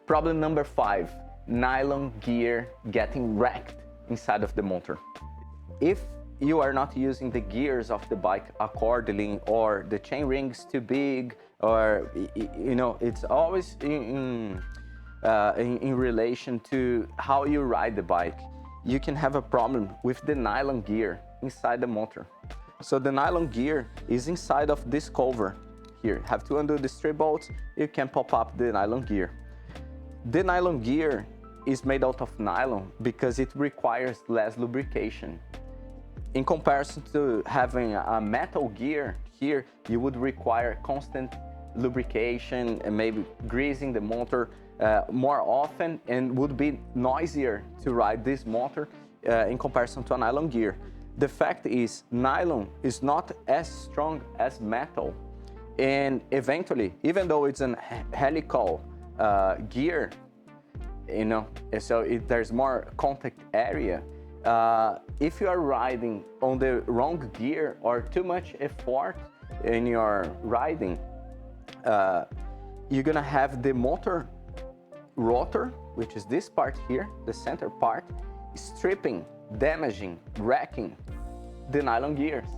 Problem number 5, nylon gear getting wrecked inside of the motor. If you are not using the gears of the bike accordingly, or the chain ring's too big, or it's always in relation to how you ride the bike, you can have a problem with the nylon gear inside the motor. So the nylon gear is inside of this cover here. Have to undo the strip bolts, you can pop up the nylon gear. The nylon gear is made out of nylon because it requires less lubrication. In comparison to having a metal gear here, you would require constant lubrication and maybe greasing the motor more often, and would be noisier to ride this motor in comparison to a nylon gear. The fact is, nylon is not as strong as metal, and eventually, even though it's an helical gear, so there's more contact area. If you are riding on the wrong gear or too much effort in your riding, you're gonna have the motor rotor, which is this part here, the center part, stripping, damaging, wrecking the nylon gears.